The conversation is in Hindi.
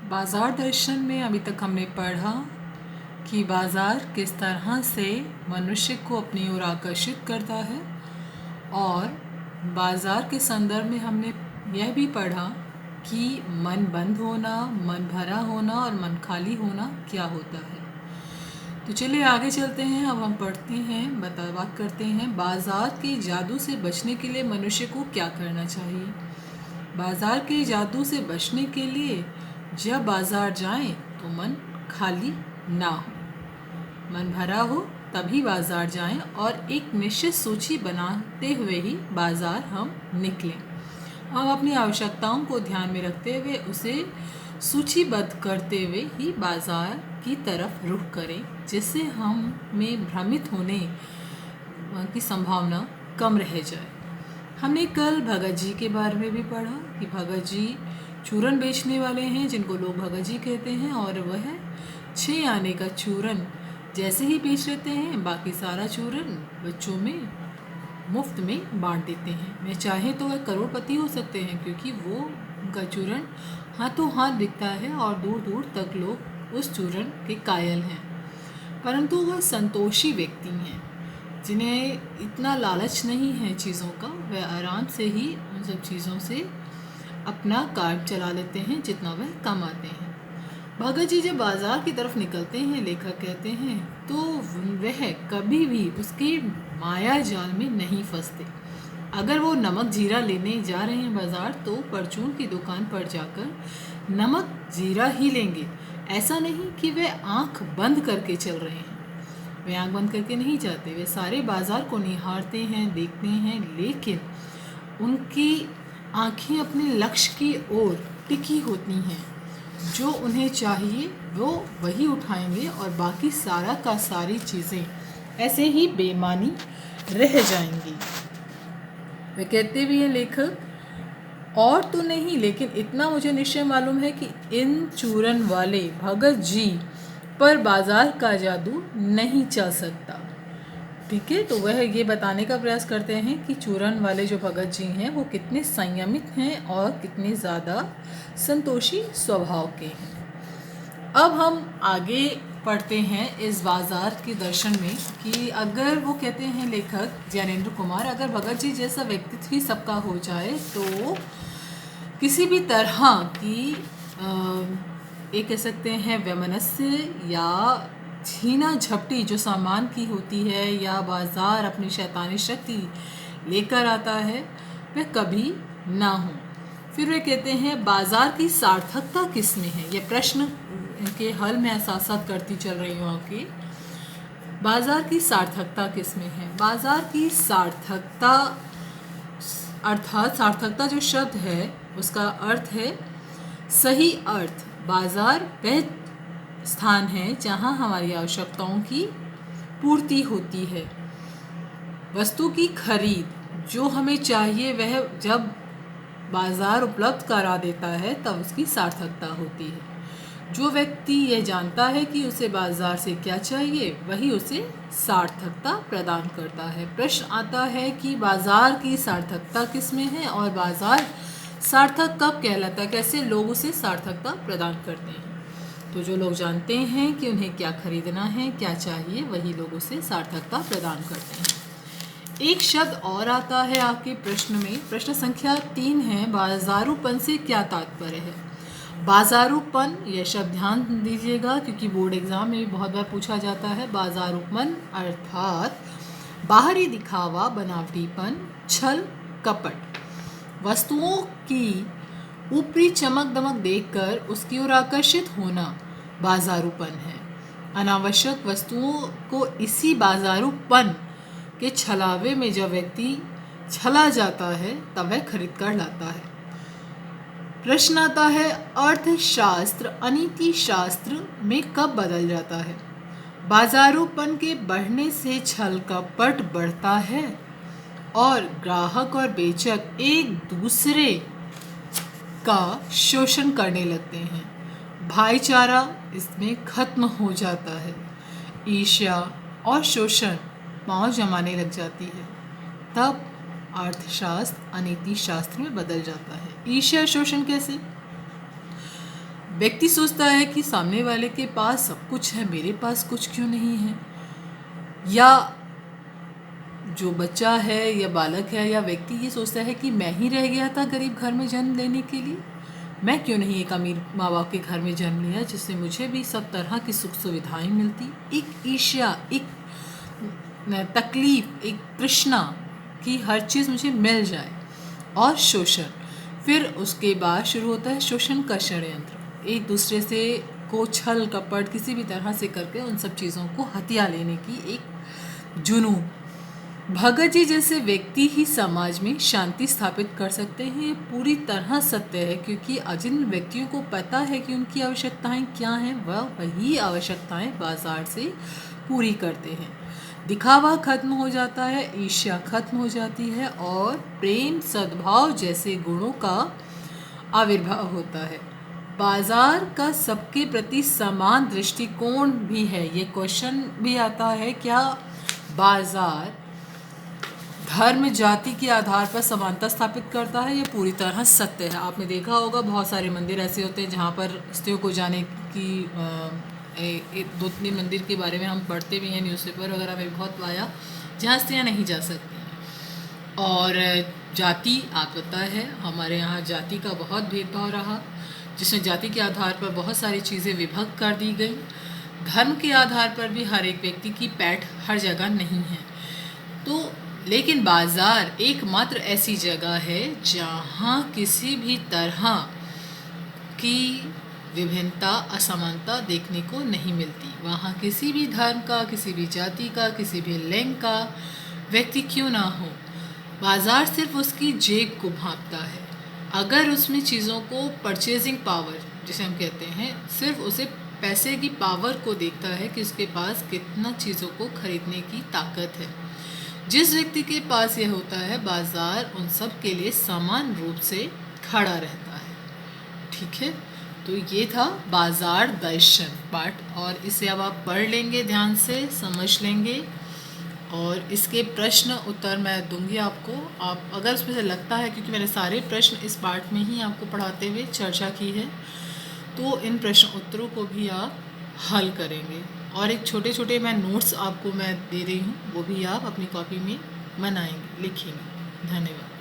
बाज़ार दर्शन में अभी तक हमने पढ़ा कि बाज़ार किस तरह से मनुष्य को अपनी ओर आकर्षित करता है, और बाज़ार के संदर्भ में हमने यह भी पढ़ा कि मन बंद होना, मन भरा होना और मन खाली होना क्या होता है। तो चलिए आगे चलते हैं। अब हम पढ़ते हैं, बात करते हैं बाज़ार के जादू से बचने के लिए मनुष्य को क्या करना चाहिए। बाज़ार के जादू से बचने के लिए जब बाज़ार जाएं तो मन खाली ना हो, मन भरा हो, तभी बाज़ार जाएं और एक निश्चित सूची बनाते हुए ही बाज़ार हम निकलें। हम अपनी आवश्यकताओं को ध्यान में रखते हुए उसे सूचीबद्ध करते हुए ही बाज़ार की तरफ रुख करें, जिससे हमें भ्रमित होने की संभावना कम रह जाए। हमने कल भगत जी के बारे में भी पढ़ा कि भगत जी चूरन बेचने वाले हैं, जिनको लोग भगत जी कहते हैं, और वह 6 आने का चूरन जैसे ही बेच लेते हैं, बाकी सारा चूरन बच्चों में मुफ्त में बांट देते हैं। वे चाहे तो वह करोड़पति हो सकते हैं, क्योंकि वो उनका चूरन हाथों हाथ दिखता है और दूर दूर तक लोग उस चूरन के कायल हैं। परंतु वह संतोषी व्यक्ति हैं, जिन्हें इतना लालच नहीं है चीज़ों का। वह आराम से ही उन सब चीज़ों से अपना कार्य चला लेते हैं जितना वह कमाते हैं। भगत जी जब बाज़ार की तरफ निकलते हैं, लेखक कहते हैं, तो वह कभी भी उसके माया जाल में नहीं फंसते। अगर वो नमक जीरा लेने जा रहे हैं बाज़ार, तो परचून की दुकान पर जाकर नमक जीरा ही लेंगे। ऐसा नहीं कि वे आंख बंद करके चल रहे हैं। वे आंख बंद करके नहीं जाते, वे सारे बाज़ार को निहारते हैं, देखते हैं, लेकिन उनकी आंखें अपने लक्ष्य की ओर टिकी होती हैं। जो उन्हें चाहिए वो वही उठाएंगे और बाकी सारा का सारी चीज़ें ऐसे ही बेमानी रह जाएंगी। वे कहते भी हैं लेखक, और तो नहीं, लेकिन इतना मुझे निश्चय मालूम है कि इन चूरन वाले भगत जी पर बाज़ार का जादू नहीं चल सकता। ठीक है, तो वह ये बताने का प्रयास करते हैं कि चूरन वाले जो भगत जी हैं वो कितने संयमित हैं और कितने ज़्यादा संतोषी स्वभाव के हैं। अब हम आगे पढ़ते हैं इस बाज़ार के दर्शन में कि अगर वो कहते हैं लेखक ज्ञानेंद्र कुमार, अगर भगत जी जैसा व्यक्तित्व ही सबका हो जाए तो किसी भी तरह की एक कह सकते हैं वैमनस्य या छीना झपटी जो सामान की होती है, या बाज़ार अपनी शैतानी शक्ति लेकर आता है, वह कभी ना हो। फिर वे कहते हैं बाज़ार की सार्थकता किस में है। यह प्रश्न के हल मैं साथ साथ करती चल रही हूँ आपकी। बाज़ार की सार्थकता किस में है। बाज़ार की सार्थकता अर्थात सार्थकता जो शब्द है उसका अर्थ है सही अर्थ। बाज़ार वह स्थान है जहाँ हमारी आवश्यकताओं की पूर्ति होती है। वस्तु की खरीद जो हमें चाहिए वह जब बाज़ार उपलब्ध करा देता है तब उसकी सार्थकता होती है। जो व्यक्ति यह जानता है कि उसे बाज़ार से क्या चाहिए, वही उसे सार्थकता प्रदान करता है। प्रश्न आता है कि बाज़ार की सार्थकता किस में है और बाज़ार सार्थक कब कहलाता है, कैसे लोग उसे सार्थकता प्रदान करते हैं। तो जो लोग जानते हैं कि उन्हें क्या खरीदना है, क्या चाहिए, वही लोग उसे सार्थकता प्रदान करते हैं। एक शब्द और आता है आपके प्रश्न में, प्रश्न संख्या 3 है, बाज़ारूपन से क्या तात्पर्य है। बाज़ारूपन, यह शब्द ध्यान दीजिएगा क्योंकि बोर्ड एग्जाम में भी बहुत बार पूछा जाता है। बाज़ारूपन अर्थात बाहरी दिखावा, बनावटीपन, छल कपट। वस्तुओं की ऊपरी चमक दमक देखकर उसकी ओर आकर्षित होना बाज़ारूपन है। अनावश्यक वस्तुओं को इसी बाज़ारूपन के छलावे में जब व्यक्ति छला जाता है तब वह खरीद कर लाता है। प्रश्न आता है अर्थशास्त्र अनीति शास्त्र में कब बदल जाता है। बाज़ारूपन के बढ़ने से छल कपट बढ़ता है और ग्राहक और बेचक एक दूसरे का शोषण करने लगते हैं। भाईचारा इसमें खत्म हो जाता है। ईर्ष्या और शोषण पांव जमाने लग जाती है। तब अर्थशास्त्र अनीति शास्त्र में बदल जाता है। ईर्ष्या शोषण कैसे। व्यक्ति सोचता है कि सामने वाले के पास सब कुछ है, मेरे पास कुछ क्यों नहीं है। या जो बच्चा है या बालक है या व्यक्ति ये सोचता है कि मैं ही रह गया था गरीब घर में जन्म लेने के लिए, मैं क्यों नहीं एक अमीर माँ बाप के घर में जन्म लिया जिससे मुझे भी सब तरह की सुख सुविधाएं मिलती। एक ईर्ष्या, एक तकलीफ, एक तृष्णा कि हर चीज़ मुझे मिल जाए। और शोषण, फिर उसके बाद शुरू होता है शोषण का षड्यंत्र, एक दूसरे से को छल कपट किसी भी तरह से करके उन सब चीज़ों को हथिया लेने की एक जुनून। भगत जी जैसे व्यक्ति ही समाज में शांति स्थापित कर सकते हैं, ये पूरी तरह सत्य है, क्योंकि जिन व्यक्तियों को पता है कि उनकी आवश्यकताएं क्या हैं, वह वही आवश्यकताएं बाजार से पूरी करते हैं। दिखावा खत्म हो जाता है, ईर्ष्या खत्म हो जाती है और प्रेम सद्भाव जैसे गुणों का आविर्भाव होता है। बाजार का सबके प्रति समान दृष्टिकोण भी है। ये क्वेश्चन भी आता है, क्या बाजार धर्म जाति के आधार पर समानता स्थापित करता है? ये पूरी तरह सत्य है। आपने देखा होगा बहुत सारे मंदिर ऐसे होते हैं जहाँ पर स्त्रियों को जाने की दो तीन मंदिर के बारे में हम पढ़ते भी हैं न्यूज़पेपर वगैरह में बहुत पाया, जहाँ स्त्रियाँ नहीं जा सकती। और जाति, आप पता है हमारे यहाँ जाति का बहुत भेदभाव रहा, जिसमें जाति के आधार पर बहुत सारी चीज़ें विभक्त कर दी गई। धर्म के आधार पर भी हर एक व्यक्ति की पैठ हर जगह नहीं है। तो लेकिन बाज़ार एकमात्र ऐसी जगह है जहाँ किसी भी तरह की विभिन्नता, असमानता देखने को नहीं मिलती। वहाँ किसी भी धर्म का, किसी भी जाति का, किसी भी लिंग का व्यक्ति क्यों ना हो, बाज़ार सिर्फ उसकी जेब को भांपता है। अगर उसमें चीज़ों को परचेजिंग पावर जिसे हम कहते हैं, सिर्फ उसे पैसे की पावर को देखता है कि उसके पास कितना चीज़ों को खरीदने की ताकत है। जिस व्यक्ति के पास यह होता है, बाज़ार उन सब के लिए समान रूप से खड़ा रहता है। ठीक है, तो ये था बाज़ार दर्शन पाठ, और इसे अब आप पढ़ लेंगे, ध्यान से समझ लेंगे, और इसके प्रश्न उत्तर मैं दूंगी आपको। आप अगर उसमें से लगता है, क्योंकि मैंने सारे प्रश्न इस पाठ में ही आपको पढ़ाते हुए चर्चा की है, तो इन प्रश्न उत्तरों को भी आप हल करेंगे। और एक छोटे छोटे मैं नोट्स आपको मैं दे रही हूँ, वो भी आप अपनी कॉपी में बनाएंगे, लिखेंगे। धन्यवाद।